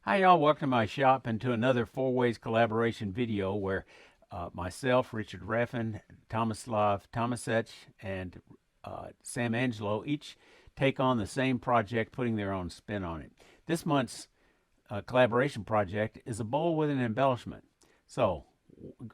Hi y'all, welcome to my shop and to another Four Ways collaboration video where myself, Richard Raffin, Tomislav Tomasech, and Sam Angelo each take on the same project, putting their own spin on it. This month's collaboration project is a bowl with an embellishment. So,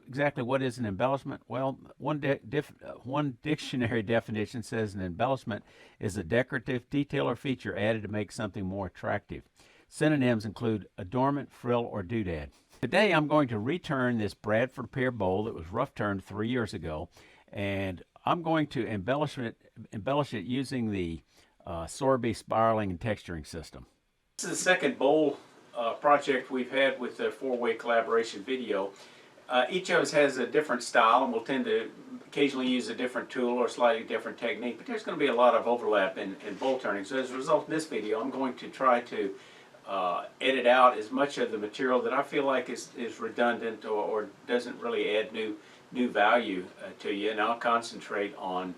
exactly what is an embellishment? Well, one dictionary definition says an embellishment is a decorative detail or feature added to make something more attractive. Synonyms include adornment, frill, or doodad. Today I'm going to return this Bradford pear bowl that was rough turned 3 years ago, and I'm going to embellish it using the Sorby spiraling and texturing system. This is the second bowl project we've had with the four-way collaboration video. Each of us has a different style, and we'll tend to occasionally use a different tool or slightly different technique, but there's going to be a lot of overlap in bowl turning. So as a result of this video, I'm going to try to edit out as much of the material that I feel like is redundant or doesn't really add new value to you, and I'll concentrate on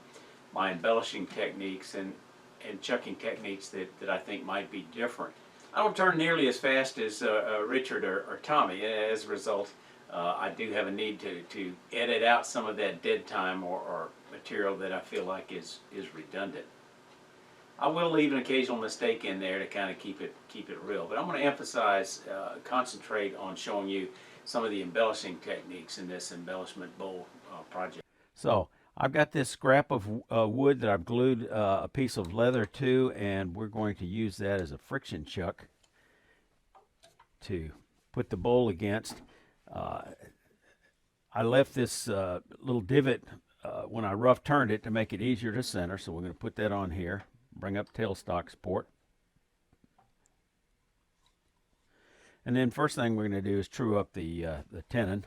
my embellishing techniques and chucking techniques that I think might be different. I don't turn nearly as fast as Richard or Tommy. As a result, I do have a need to edit out some of that dead time or material that I feel like is redundant. I will leave an occasional mistake in there to kind of keep it real, but I'm going to emphasize, concentrate on showing you some of the embellishing techniques in this embellishment bowl project. So I've got this scrap of wood that I've glued a piece of leather to, and we're going to use that as a friction chuck to put the bowl against. I left this little divot when I rough turned it to make it easier to center, so we're going to put that on here. Bring up tailstock support. And then first thing we're going to do is true up the tenon.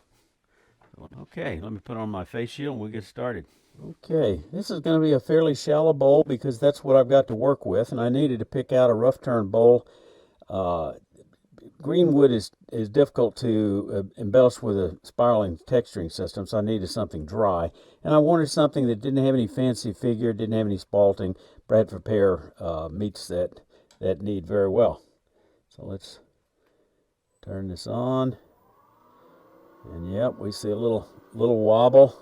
Okay, let me put on my face shield and we'll get started. Okay, this is going to be a fairly shallow bowl because that's what I've got to work with, and I needed to pick out a rough turn bowl. Green wood is difficult to embellish with a spiraling texturing system, so I needed something dry. And I wanted something that didn't have any fancy figure, didn't have any spalting. Bradford pear meets that need very well. So let's turn this on. And yep, we see a little wobble.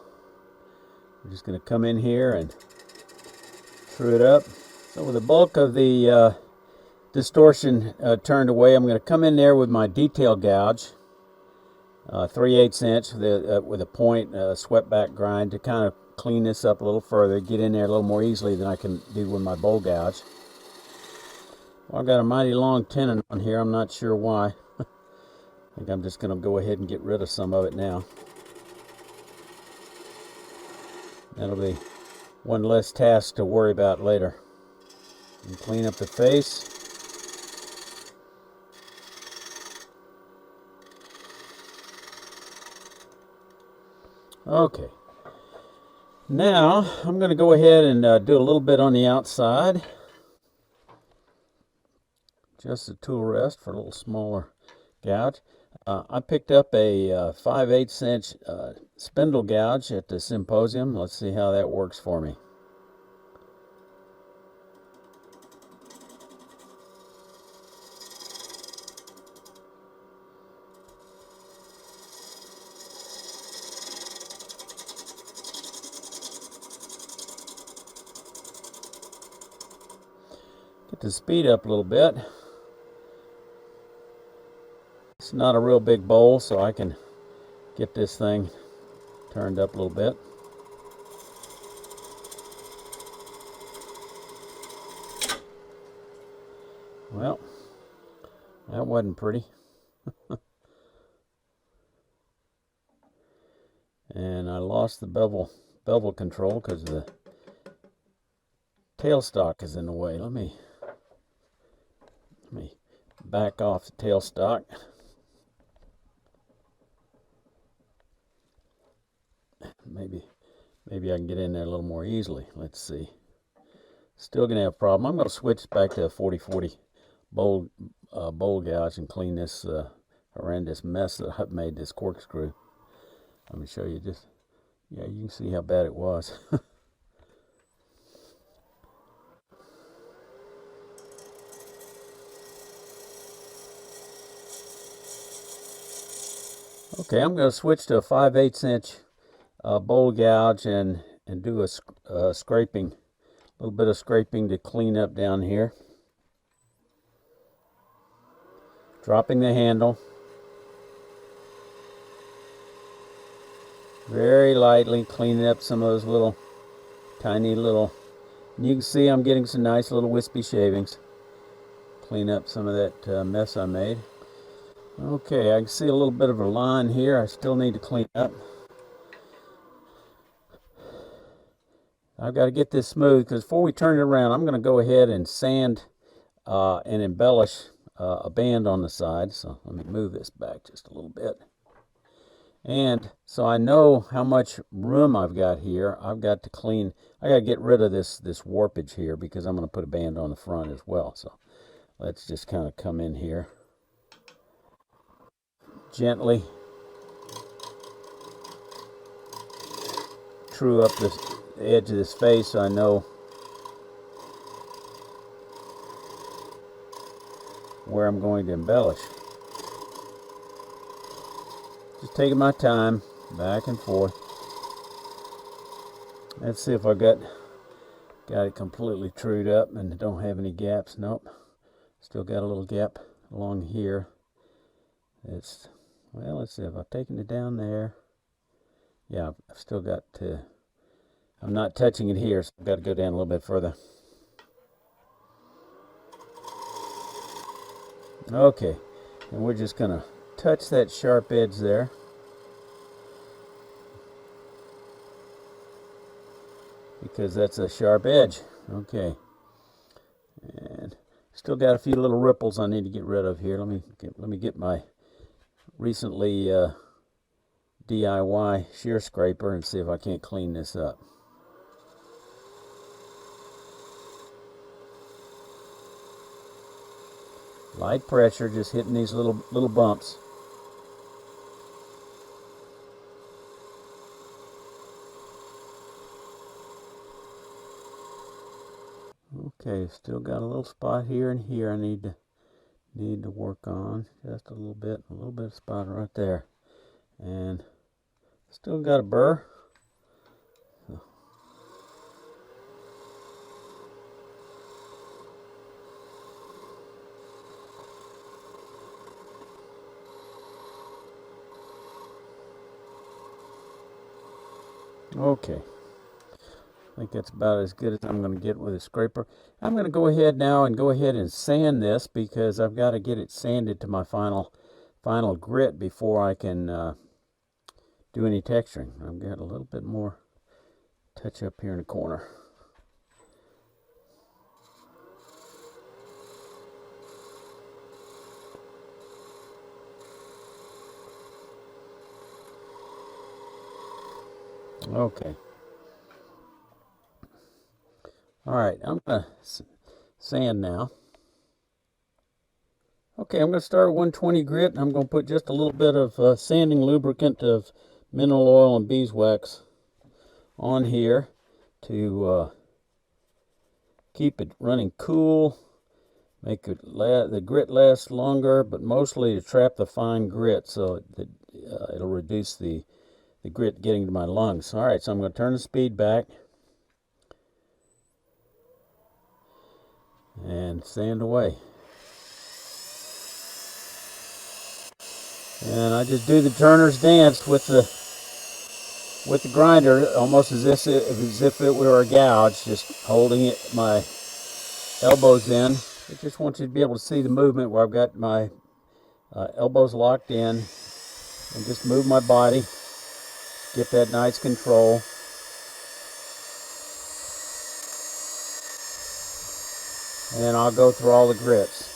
We're just going to come in here and true it up. So with the bulk of the distortion turned away, I'm going to come in there with my detail gouge, 3/8 inch with a point swept back grind to kind of clean this up a little further, get in there a little more easily than I can do with my bowl gouge. Well, I've got a mighty long tenon on here. I'm not sure why. I think I'm just going to go ahead and get rid of some of it now. That'll be one less task to worry about later. And clean up the face. Okay, now I'm going to go ahead and do a little bit on the outside. Just a tool rest for a little smaller gouge. I picked up a 5/8 inch spindle gouge at the symposium. Let's see how that works for me. Get the speed up a little bit. It's not a real big bowl, so I can get this thing turned up a little bit. Well, that wasn't pretty. And I lost the bevel control because the tailstock is in the way. Let me back off the tailstock. Maybe I can get in there a little more easily. Let's see. Still gonna have a problem. I'm gonna switch back to a 40/40 bowl gouge and clean this horrendous mess that I've made this corkscrew. Let me show you just, yeah, you can see how bad it was. Okay, I'm going to switch to a 5/8 inch bowl gouge and do a scraping, a little bit of scraping to clean up down here. Dropping the handle. Very lightly cleaning up some of those little, tiny little, and you can see I'm getting some nice little wispy shavings. Clean up some of that mess I made. Okay, I can see a little bit of a line here I still need to clean up. I've got to get this smooth because before we turn it around, I'm going to go ahead and sand and embellish a band on the side. So let me move this back just a little bit. And so I know how much room I've got here. I've got to clean, I got to get rid of this warpage here because I'm going to put a band on the front as well. So let's just kind of come in here gently, true up the edge of this face so I know where I'm going to embellish. Just taking my time, back and forth. Let's see if I got it completely trued up and don't have any gaps. Nope. Still got a little gap along here. It's, well, let's see if I've taken it down there. Yeah, I've still got to, I'm not touching it here, so I've got to go down a little bit further. Okay, and we're just going to touch that sharp edge there. Because that's a sharp edge. Okay. And still got a few little ripples I need to get rid of here. Let me get my recently DIY shear scraper and see if I can't clean this up. Light pressure, just hitting these little bumps. Okay, still got a little spot here and here I need to work on just a little bit of spot right there. And still got a burr. Okay. I think that's about as good as I'm going to get with a scraper. I'm going to go ahead now and sand this because I've got to get it sanded to my final grit before I can do any texturing. I've got a little bit more touch up here in the corner. Okay. All right, I'm going to sand now. Okay, I'm going to start at 120 grit. I'm going to put just a little bit of sanding lubricant of mineral oil and beeswax on here to keep it running cool, make it the grit last longer, but mostly to trap the fine grit so that it'll reduce the grit getting to my lungs. All right, so I'm going to turn the speed back and sand away. And I just do the turner's dance with the grinder, almost as if it were a gouge, just holding it my elbows in. I just want you to be able to see the movement where I've got my elbows locked in and just move my body, get that nice control. And I'll go through all the grits.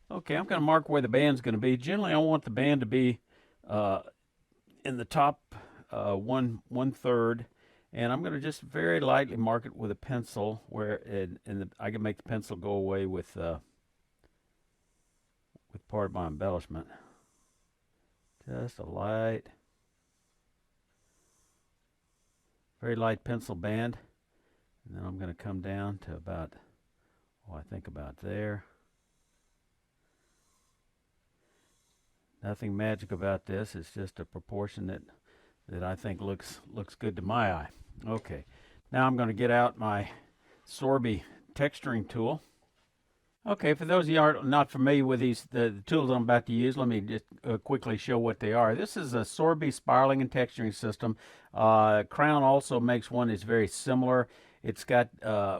Okay, I'm going to mark where the band's going to be. Generally, I want the band to be in the top one third, and I'm going to just very lightly mark it with a pencil where I can make the pencil go away with part of my embellishment. Just a light, very light pencil band, and then I'm going to come down to about, I think about there. Nothing magic about this. It's just a proportion that I think looks good to my eye. Okay, now I'm going to get out my Sorby texturing tool. Okay, for those of you who are not familiar with the tools I'm about to use, let me just quickly show what they are. This is a Sorby spiraling and texturing system. Crown also makes one that's very similar. It's got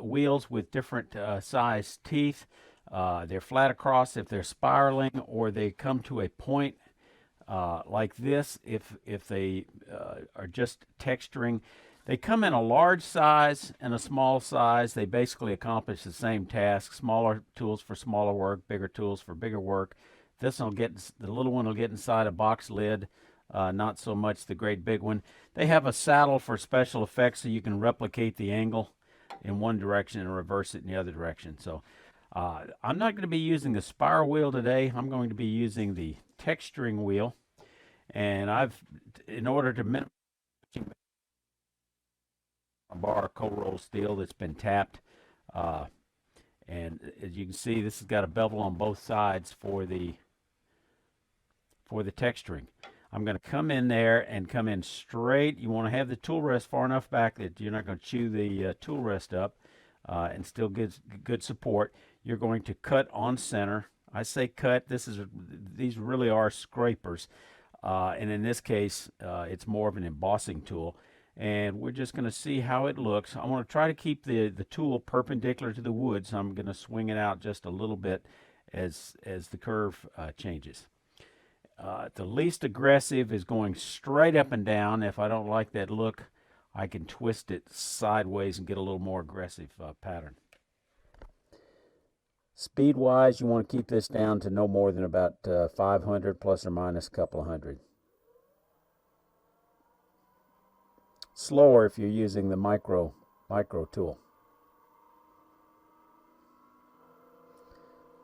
wheels with different size teeth. They're flat across if they're spiraling, or they come to a point like this if they are just texturing. They come in a large size and a small size. They basically accomplish the same task. Smaller tools for smaller work, bigger tools for bigger work. The little one will get inside a box lid, not so much the great big one. They have a saddle for special effects so you can replicate the angle in one direction and reverse it in the other direction. So I'm not going to be using the spiral wheel today. I'm going to be using the texturing wheel. And in order to minimize a bar of cold rolled steel that's been tapped. And as you can see, this has got a bevel on both sides for the texturing. I'm going to come in there and come in straight. You want to have the tool rest far enough back that you're not going to chew the tool rest up and still get good support. You're going to cut on center. I say cut. These really are scrapers. And in this case, it's more of an embossing tool. And we're just going to see how it looks. I want to try to keep the tool perpendicular to the wood, so I'm going to swing it out just a little bit as the curve changes. The least aggressive is going straight up and down. If I don't like that look, I can twist it sideways and get a little more aggressive pattern. Speed-wise, you want to keep this down to no more than about 500 plus or minus a couple of hundred. Slower if you're using the micro tool.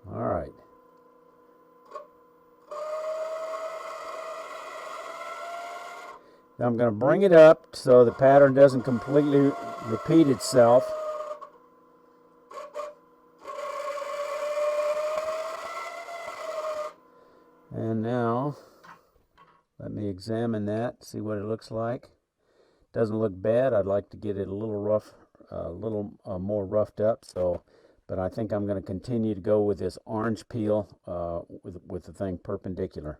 All right. Now I'm going to bring it up so the pattern doesn't completely repeat itself. And now, let me examine that, see what it looks like. Doesn't look bad. I'd like to get it a little rough, more roughed up. But I think I'm going to continue to go with this orange peel with the thing perpendicular.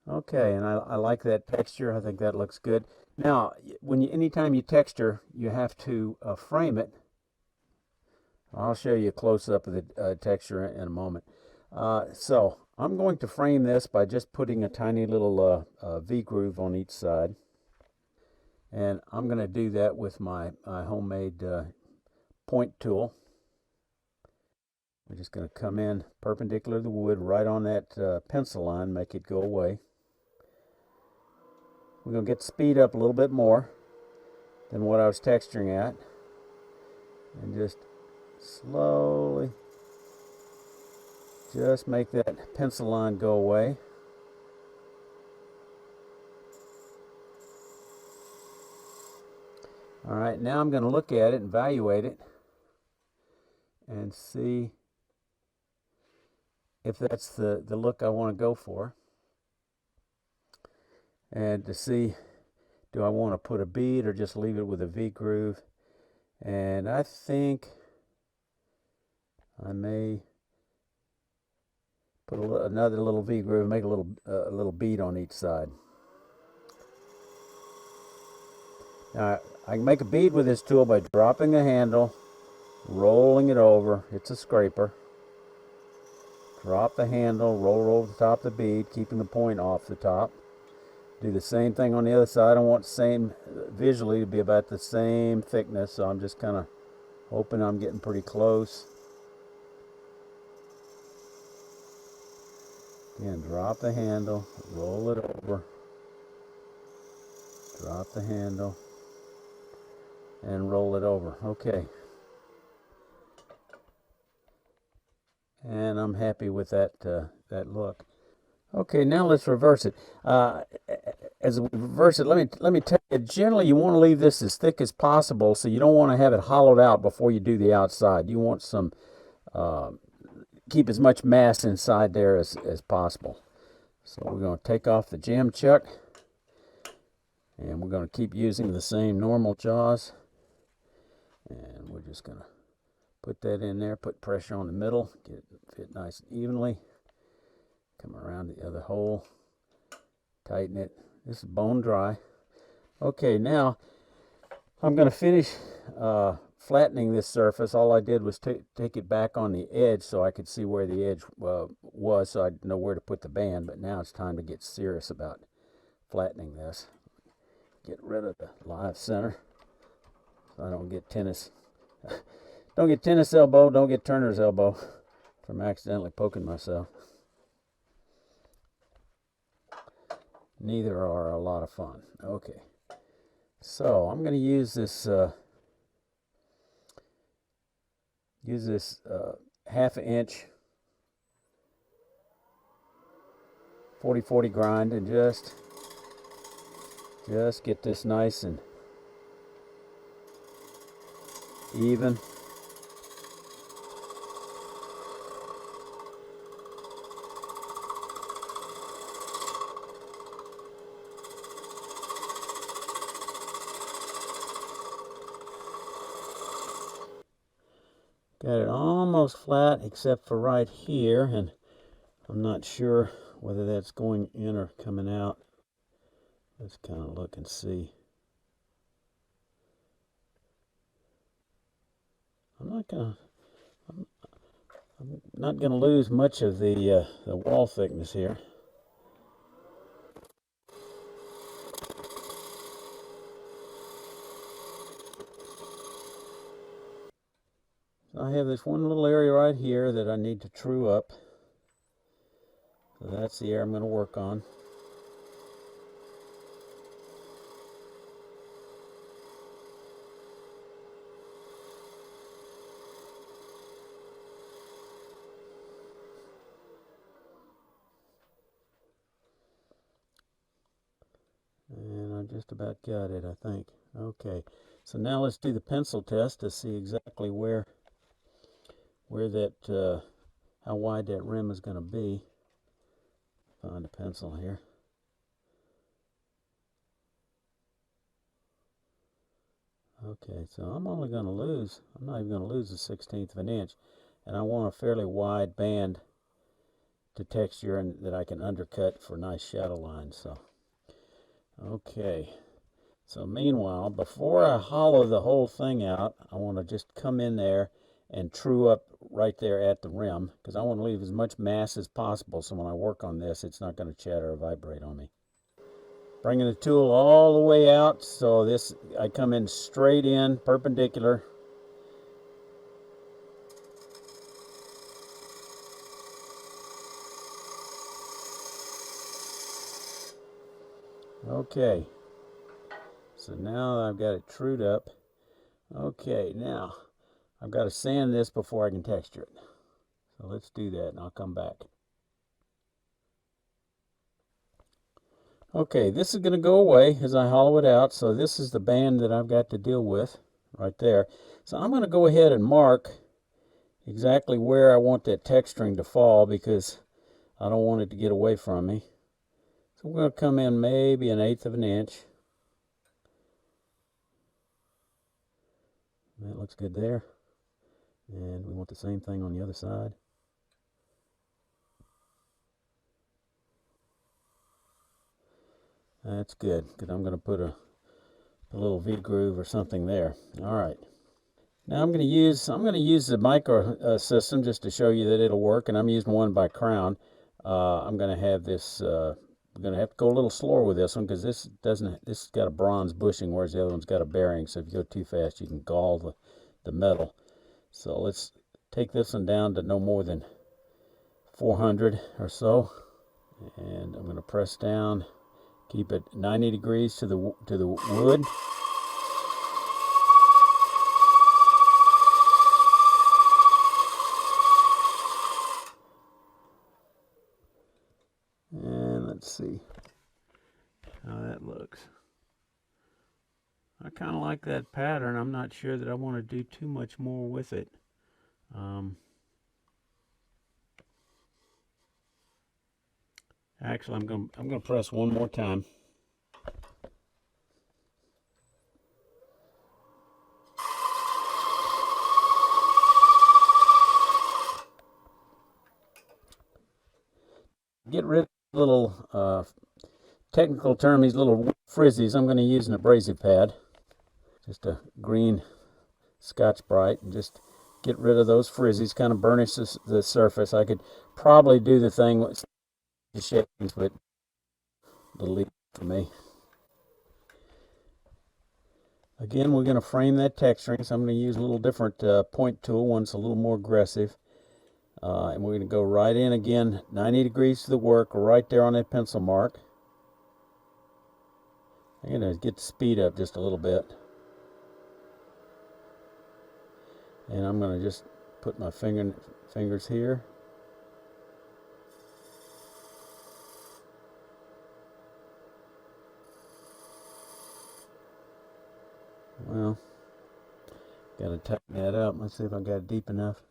Okay, and I like that texture. I think that looks good. Now, anytime you texture, you have to frame it. I'll show you a close-up of the texture in a moment. So I'm going to frame this by just putting a tiny little V-groove on each side. And I'm going to do that with my homemade point tool. We're just going to come in perpendicular to the wood, right on that pencil line, make it go away. We're going to get the speed up a little bit more than what I was texturing at. And just slowly just make that pencil line go away. All right, now I'm going to look at it and evaluate it and see if that's the look I want to go for. And to see, do I want to put a bead or just leave it with a V-groove? And I think I may put another little V-groove, make a little bead on each side. Now, I can make a bead with this tool by dropping the handle, rolling it over. It's a scraper. Drop the handle, roll it over the top of the bead, keeping the point off the top. Do the same thing on the other side. I want the same, visually, to be about the same thickness, so I'm just kind of hoping I'm getting pretty close. Again, drop the handle, roll it over, drop the handle, and roll it over. Okay. and I'm happy with that look. Okay, now let's reverse it. As we reverse it, let me tell you. Generally, you want to leave this as thick as possible, so you don't want to have it hollowed out before you do the outside. You want some keep as much mass inside there as possible. So we're going to take off the jam chuck, and we're going to keep using the same normal jaws, and we're just going to put that in there, put pressure on the middle, get it fit nice and evenly. Come around the other hole, tighten it. This is bone dry. Okay, now I'm going to finish flattening this surface. All I did was take it back on the edge so I could see where the edge was, so I'd know where to put the band. But now it's time to get serious about flattening this. Get rid of the live center so I don't get tennis. Don't get tennis elbow, don't get Turner's elbow from accidentally poking myself. Neither are a lot of fun. Okay, so I'm going to use this half an inch 40/40 grind and just get this nice and even. Got it almost flat except for right here, and I'm not sure whether that's going in or coming out. Let's kind of look and see. I'm not gonna lose much of the wall thickness here. I have this one little area right here that I need to true up. So that's the area I'm going to work on. And I just about got it, I think. Okay, so now let's do the pencil test to see exactly where that, how wide that rim is going to be. Find a pencil here. Okay, so I'm not even going to lose a 1/16 of an inch. And I want a fairly wide band to texture and that I can undercut for nice shadow lines. So, okay. So meanwhile, before I hollow the whole thing out, I want to just come in there and true up right there at the rim, because I want to leave as much mass as possible so when I work on this, it's not going to chatter or vibrate on me. Bringing the tool all the way out, so I come in straight in, perpendicular. Okay, so now I've got it trued up. Okay, now I've got to sand this before I can texture it. So let's do that and I'll come back. Okay, this is going to go away as I hollow it out. So this is the band that I've got to deal with right there. So I'm going to go ahead and mark exactly where I want that texturing to fall because I don't want it to get away from me. So we're going to come in maybe 1/8 of an inch. That looks good there. And we want the same thing on the other side. That's good, because I'm going to put a little V-groove or something there. All right. Now I'm going to use the micro system just to show you that it'll work, and I'm using one by Crown. I'm going to have this. I'm going to have to go a little slower with this one because this has got a bronze bushing, whereas the other one's got a bearing. So if you go too fast, you can gall the metal. So let's take this one down to no more than 400 or so, and I'm going to press down. Keep it 90 degrees to the wood. see how that looks. I kind of like that pattern. I'm not sure that I want to do too much more with it. Actually, I'm gonna press one more time. Get rid of little technical term, these little frizzies. I'm going to use an abrasive pad, just a green Scotch-Brite, and just get rid of those frizzies, kind of burnish the surface. I could probably do the thing with the shadings, but it'll leave it for me. Again, we're going to frame that texturing, so I'm going to use a little different point tool. One's a little more aggressive. And we're going to go right in again, 90 degrees to the work, right there on that pencil mark. I'm going to get the speed up just a little bit. And I'm going to just put my fingers here. Well, got to tighten that up. Let's see if I got it deep enough.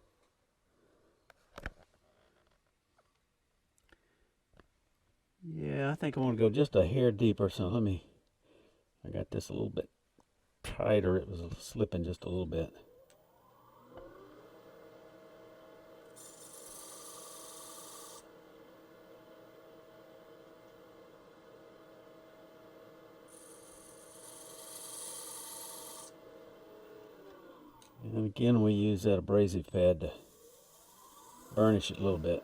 Yeah, I think I want to go just a hair deeper. So I got this a little bit tighter. It was slipping just a little bit. And again, we use that abrasive pad to burnish it a little bit.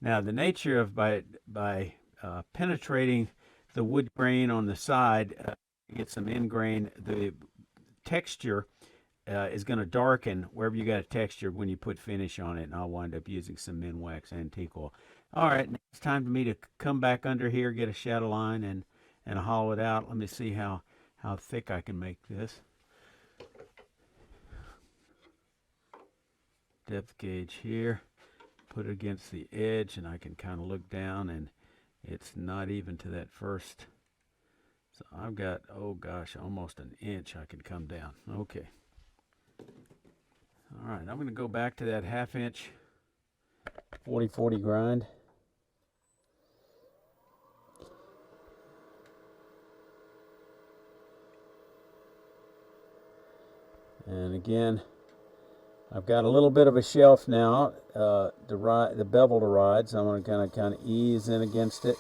Now, the nature of by penetrating the wood grain on the side, get some end grain, the texture is going to darken wherever you got a texture when you put finish on it, and I'll wind up using some Minwax antique oil. All right, now it's time for me to come back under here, get a shadow line, and hollow it out. Let me see how thick I can make this. Depth gauge here, put it against the edge, and I can kind of look down, and it's not even to that first. So I've got, oh gosh, almost an inch I can come down. Okay. All right, I'm going to go back to that 1/2 inch 40/40 grind. And again, I've got a little bit of a shelf now, the bevel to ride, so I'm going to kind of ease in against it.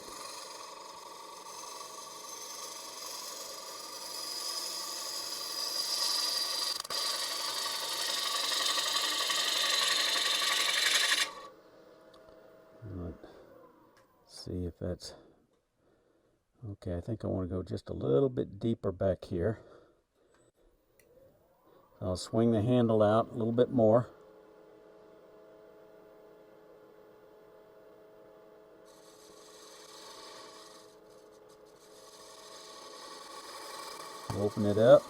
Let's see if that's okay. I think I want to go just a little bit deeper back here. I'll swing the handle out a little bit more. Open it up.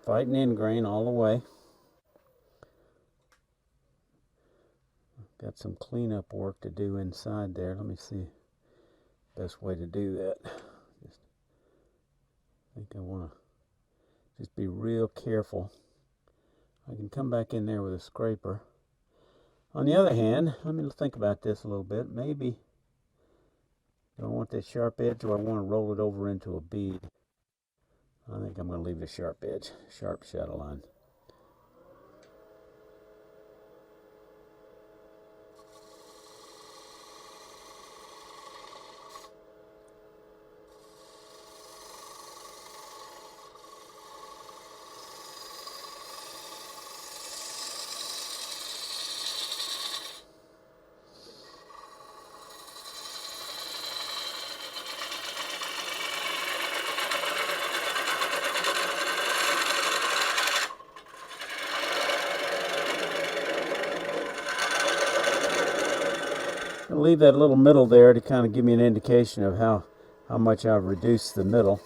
Fighting end grain all the way. Got some cleanup work to do inside there. Let me see the best way to do that. I think I want to just be real careful. I can come back in there with a scraper. On the other hand, let me think about this a little bit. Maybe, do I want that sharp edge, or I want to roll it over into a bead? I think I'm going to leave the sharp edge, sharp shadow line. going to leave that little middle there to kind of give me an indication of how much I've reduced the middle.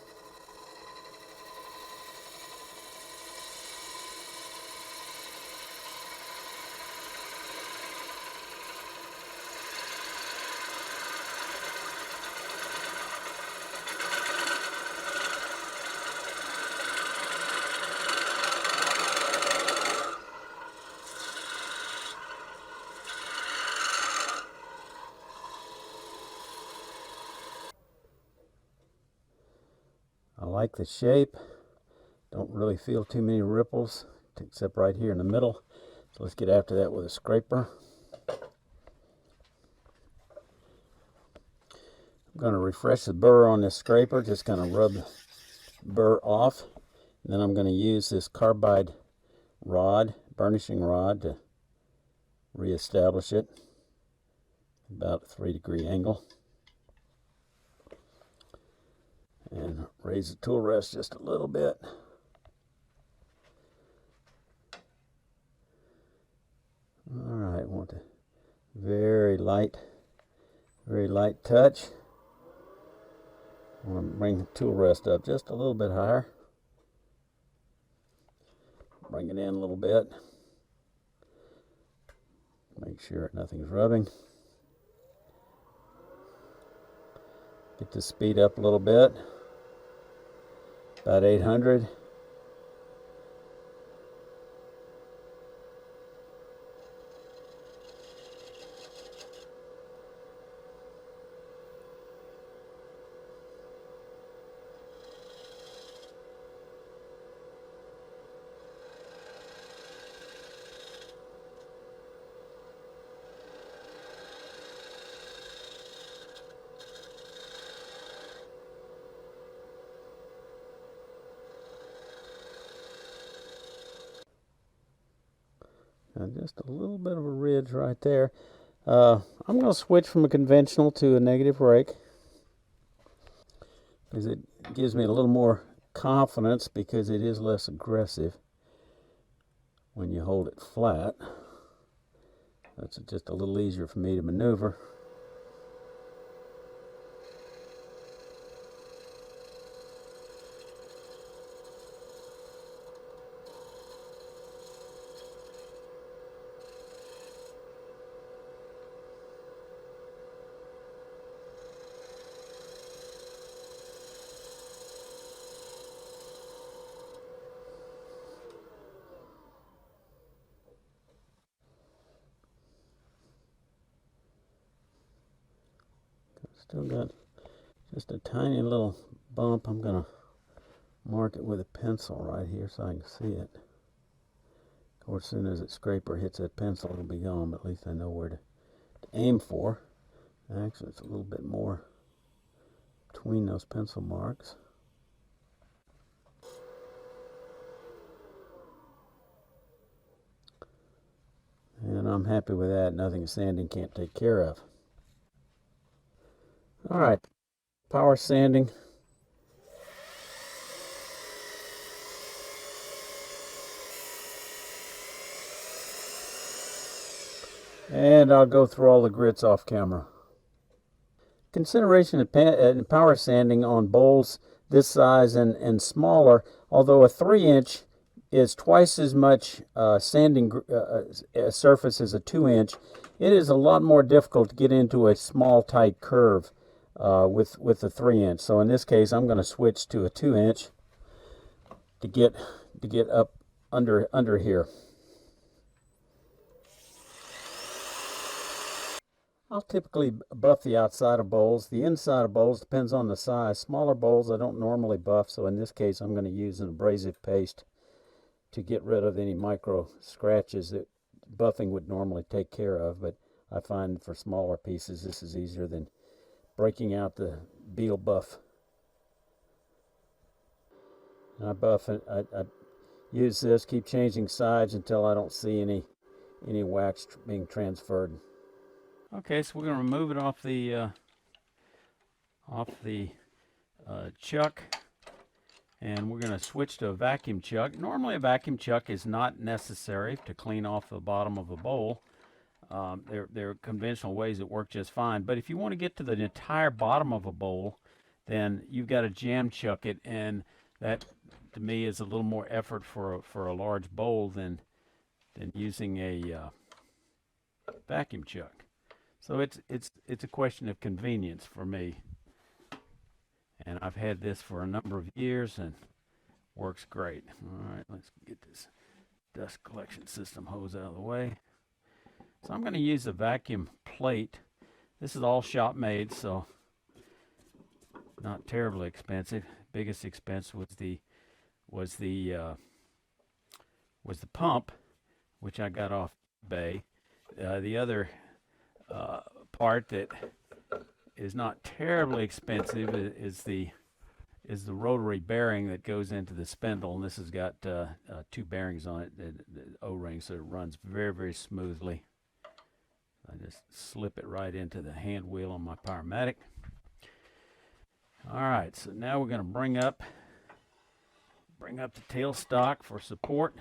I like the shape. Don't really feel too many ripples, except right here in the middle. So let's get after that with a scraper. I'm going to refresh the burr on this scraper, just kind of rub the burr off. And then I'm going to use this carbide rod, burnishing rod, to reestablish it about a 3-degree angle. And raise the tool rest just a little bit. All right, want a very light touch. I want to bring the tool rest up just a little bit higher. Bring it in a little bit. Make sure nothing's rubbing. Get the speed up a little bit. About 800. Just a little bit of a ridge right there. I'm going to switch from a conventional to a negative rake, because it gives me a little more confidence, because it is less aggressive when you hold it flat. That's just a little easier for me to maneuver. Still got just a tiny little bump. I'm going to mark it with a pencil right here so I can see it. Of course, as soon as the scraper hits that pencil, it'll be gone, but at least I know where to aim for. Actually, it's a little bit more between those pencil marks. And I'm happy with that. Nothing sanding can't take care of. All right, power sanding. And I'll go through all the grits off camera. Consideration in power sanding on bowls this size and smaller, although a 3-inch is twice as much sanding surface as a 2-inch, it is a lot more difficult to get into a small tight curve with the 3-inch. So in this case, I'm going to switch to a 2-inch to get up under here. I'll typically buff the outside of bowls. The inside of bowls depends on the size. Smaller bowls I don't normally buff, so in this case I'm going to use an abrasive paste to get rid of any micro scratches that buffing would normally take care of, but I find for smaller pieces this is easier than breaking out the Beal buff. And I buff it, I use this, keep changing sides until I don't see any wax being transferred. Okay, so we're going to remove it off the chuck, and we're going to switch to a vacuum chuck. Normally a vacuum chuck is not necessary to clean off the bottom of a bowl, There are conventional ways that work just fine. But if you want to get to the entire bottom of a bowl, then you've got to jam chuck it, and that to me is a little more effort for a large bowl than using a vacuum chuck. So it's a question of convenience for me. And I've had this for a number of years and works great. All right, let's get this dust collection system hose out of the way. So I'm going to use a vacuum plate. This is all shop made, so not terribly expensive. Biggest expense was the pump, which I got off eBay. The other part that is not terribly expensive is the rotary bearing that goes into the spindle, and this has got 2 bearings on it, the O-ring, so it runs very, very smoothly. I just slip it right into the hand wheel on my Powermatic. All right, so now we're going to bring up the tailstock for support.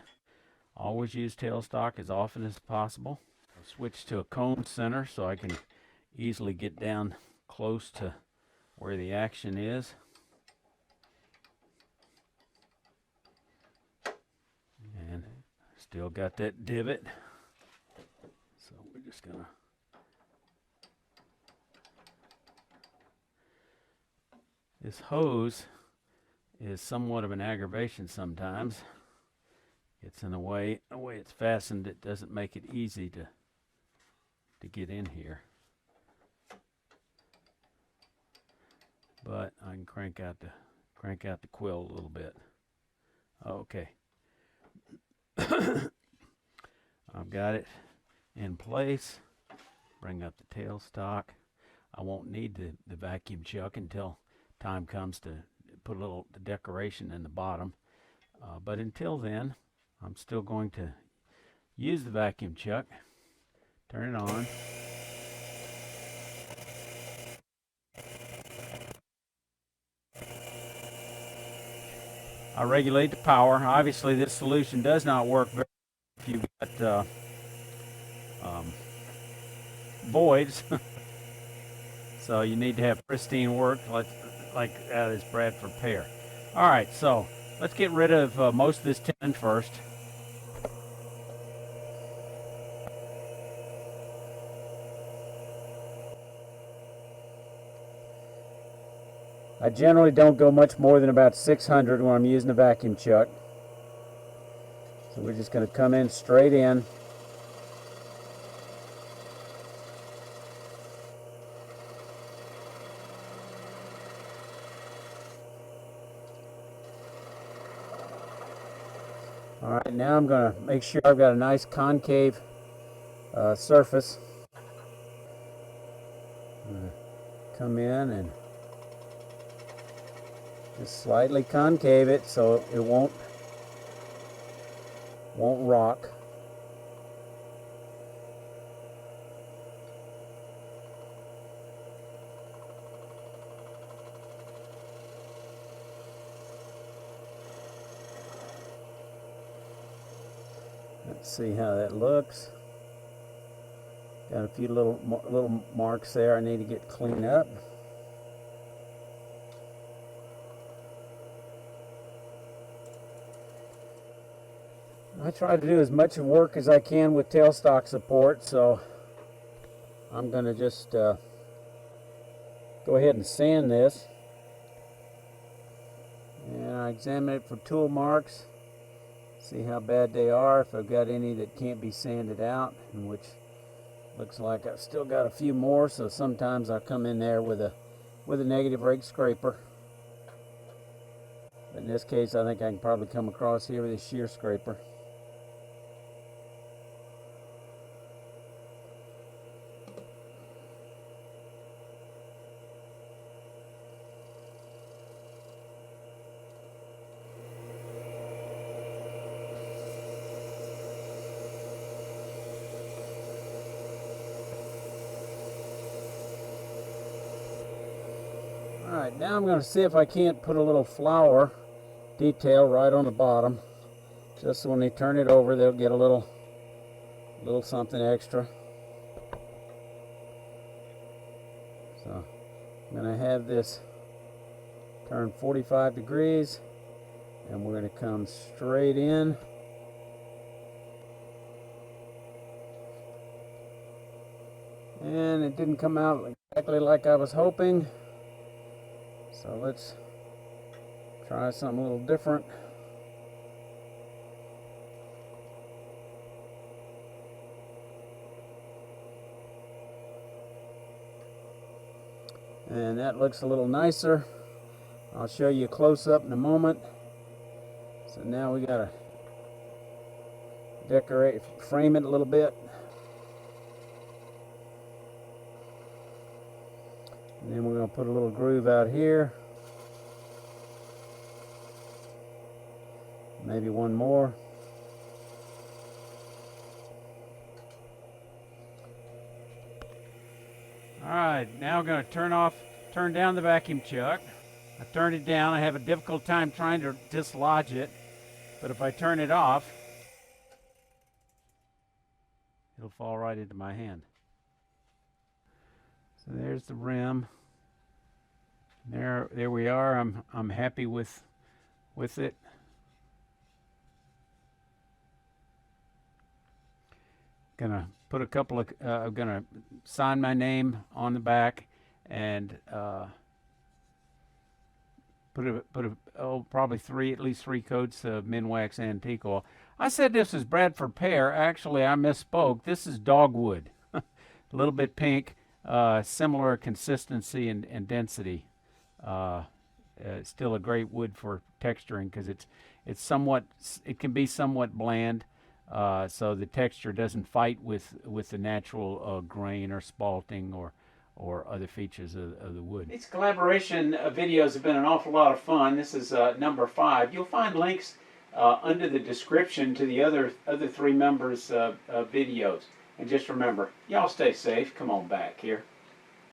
Always use tailstock as often as possible. I'll switch to a cone center so I can easily get down close to where the action is. And still got that divot. So we're just going to this hose is somewhat of an aggravation sometimes. It's in the way it's fastened, it doesn't make it easy to get in here. But I can crank out the quill a little bit. Okay. I've got it in place. Bring up the tailstock. I won't need the vacuum chuck until time comes to put a little decoration in the bottom. But until then, I'm still going to use the vacuum chuck. Turn it on. I regulate the power. Obviously, this solution does not work very well if you've got voids. So you need to have pristine work like out of this Bradford pear. All right, so let's get rid of most of this tenon first. I generally don't go much more than about 600 when I'm using a vacuum chuck. So we're just going to come in straight in. All right, now I'm going to make sure I've got a nice concave surface. Come in and just slightly concave it so it won't rock. Let's see how that looks. Got a few little marks there I need to get cleaned up. I try to do as much work as I can with tailstock support, so I'm going to just go ahead and sand this. And I examine it for tool marks, see how bad they are, if I've got any that can't be sanded out, and which looks like I've still got a few more, so sometimes I'll come in there with a negative rake scraper. But in this case, I think I can probably come across here with a shear scraper. Alright, now I'm going to see if I can't put a little flower detail right on the bottom. Just so when they turn it over, they'll get a little something extra. I'm going to have this turn 45 degrees, and we're going to come straight in. And it didn't come out exactly like I was hoping, so let's try something a little different. And that looks a little nicer. I'll show you a close-up in a moment. So now we gotta decorate, frame it a little bit. And then we're gonna put a little groove out here. Maybe one more. All right, now we're going to turn down the vacuum chuck. I turned it down. I have a difficult time trying to dislodge it, but if I turn it off, it'll fall right into my hand. So there's the rim. There we are. I'm happy with it. Gonna put a couple of, I'm gonna sign my name on the back and probably at least three coats of Minwax antique oil. I said this is Bradford pear. Actually, I misspoke. This is dogwood. A little bit pink, similar consistency and density. Still a great wood for texturing because it can be somewhat bland. So the texture doesn't fight with the natural grain or spalting or other features of the wood. These collaboration videos have been an awful lot of fun. This is number 5. You'll find links under the description to the other 3 members' videos. And just remember, y'all stay safe. Come on back here.